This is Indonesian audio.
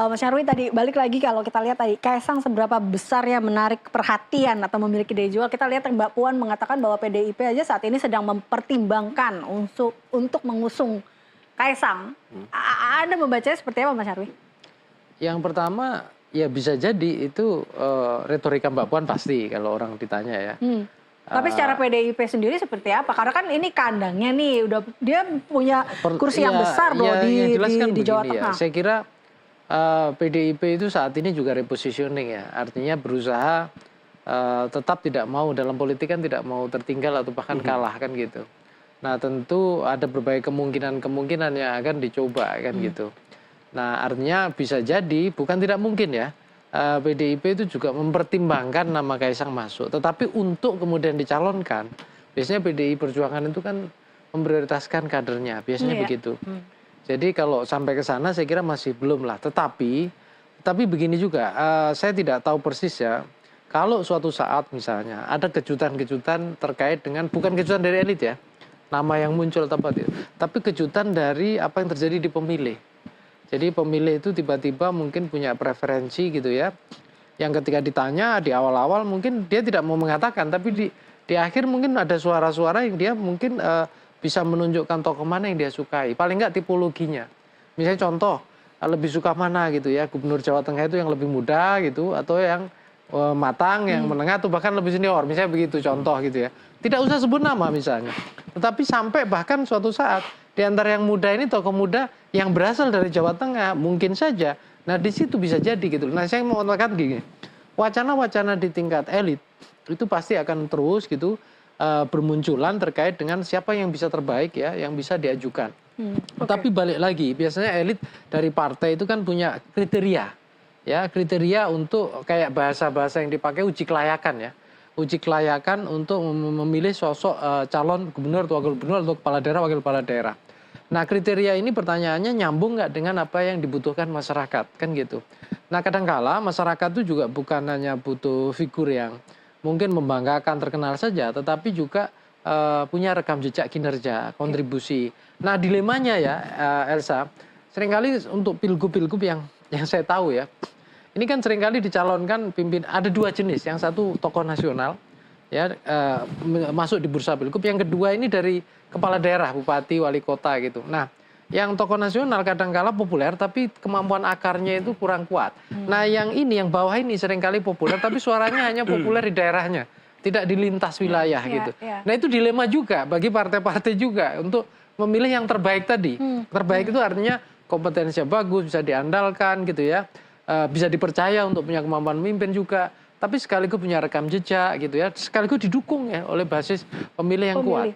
Mas Nyarwi tadi balik lagi kalau kita lihat tadi Kaisang seberapa besar ya menarik perhatian atau memiliki daya jual. Kita lihat Mbak Puan mengatakan bahwa PDIP aja saat ini sedang mempertimbangkan untuk mengusung Kaisang. Anda membacanya seperti apa Mas Nyarwi? Yang pertama ya bisa jadi itu retorika Mbak Puan pasti kalau orang ditanya ya. Tapi secara PDIP sendiri seperti apa? Karena kan ini kandangnya nih, udah dia punya kursi yang besar loh di Jawa Tengah. Saya kira PDIP itu saat ini juga repositioning ya, artinya berusaha tetap tidak mau dalam politik kan tidak mau tertinggal atau bahkan kalah kan gitu. Nah tentu ada berbagai kemungkinan yang akan dicoba kan gitu. Nah artinya bisa jadi bukan tidak mungkin ya. PDIP itu juga mempertimbangkan nama Kaisang masuk. Tetapi untuk kemudian dicalonkan, biasanya PDI Perjuangan itu kan memprioritaskan kadernya, biasanya begitu. Jadi kalau sampai ke sana saya kira masih belum lah. Tetapi begini juga, saya tidak tahu persis ya. Kalau suatu saat misalnya ada kejutan-kejutan terkait dengan, bukan kejutan dari elit ya, nama yang muncul tepat ya, tapi kejutan dari apa yang terjadi di pemilih. Jadi pemilih itu tiba-tiba mungkin punya preferensi gitu ya. Yang ketika ditanya di awal-awal mungkin dia tidak mau mengatakan. Tapi di akhir mungkin ada suara-suara yang dia mungkin bisa menunjukkan tokoh mana yang dia sukai. Paling nggak tipologinya. Misalnya contoh, lebih suka mana gitu ya. Gubernur Jawa Tengah itu yang lebih muda gitu. Atau yang matang, yang menengah atau bahkan lebih senior. Misalnya begitu contoh gitu ya. Tidak usah sebut nama misalnya. Tetapi sampai bahkan suatu saat di antara yang muda ini tokoh muda yang berasal dari Jawa Tengah mungkin saja. Nah di situ bisa jadi gitu. Nah saya mau katakan gini, wacana-wacana di tingkat elit itu pasti akan terus gitu bermunculan terkait dengan siapa yang bisa terbaik ya, yang bisa diajukan. Tapi balik lagi, biasanya elit dari partai itu kan punya kriteria, ya kriteria untuk kayak bahasa-bahasa yang dipakai uji kelayakan ya. Uji kelayakan untuk memilih sosok calon gubernur atau wakil gubernur atau kepala daerah, wakil kepala daerah. Nah kriteria ini pertanyaannya nyambung nggak dengan apa yang dibutuhkan masyarakat kan gitu. Nah kadangkala masyarakat itu juga bukan hanya butuh figur yang mungkin membanggakan terkenal saja, tetapi juga punya rekam jejak kinerja, kontribusi. Nah dilemanya ya Elsa, seringkali untuk pilgub-pilgub yang saya tahu ya, ini kan seringkali dicalonkan pimpin, ada dua jenis, yang satu tokoh nasional, ya masuk di bursa pilgub, yang kedua ini dari kepala daerah, bupati, wali kota gitu. Nah, yang tokoh nasional kadang-kala populer, tapi kemampuan akarnya itu kurang kuat. Nah, yang ini, yang bawah ini seringkali populer, tapi suaranya hanya populer di daerahnya, tidak di lintas wilayah gitu. Nah, itu dilema juga bagi partai-partai juga untuk memilih yang terbaik tadi. Terbaik itu artinya kompetensinya bagus, bisa diandalkan gitu ya. Bisa dipercaya untuk punya kemampuan memimpin juga, tapi sekaligus punya rekam jejak gitu ya, sekaligus didukung ya oleh basis pemilih yang kuat.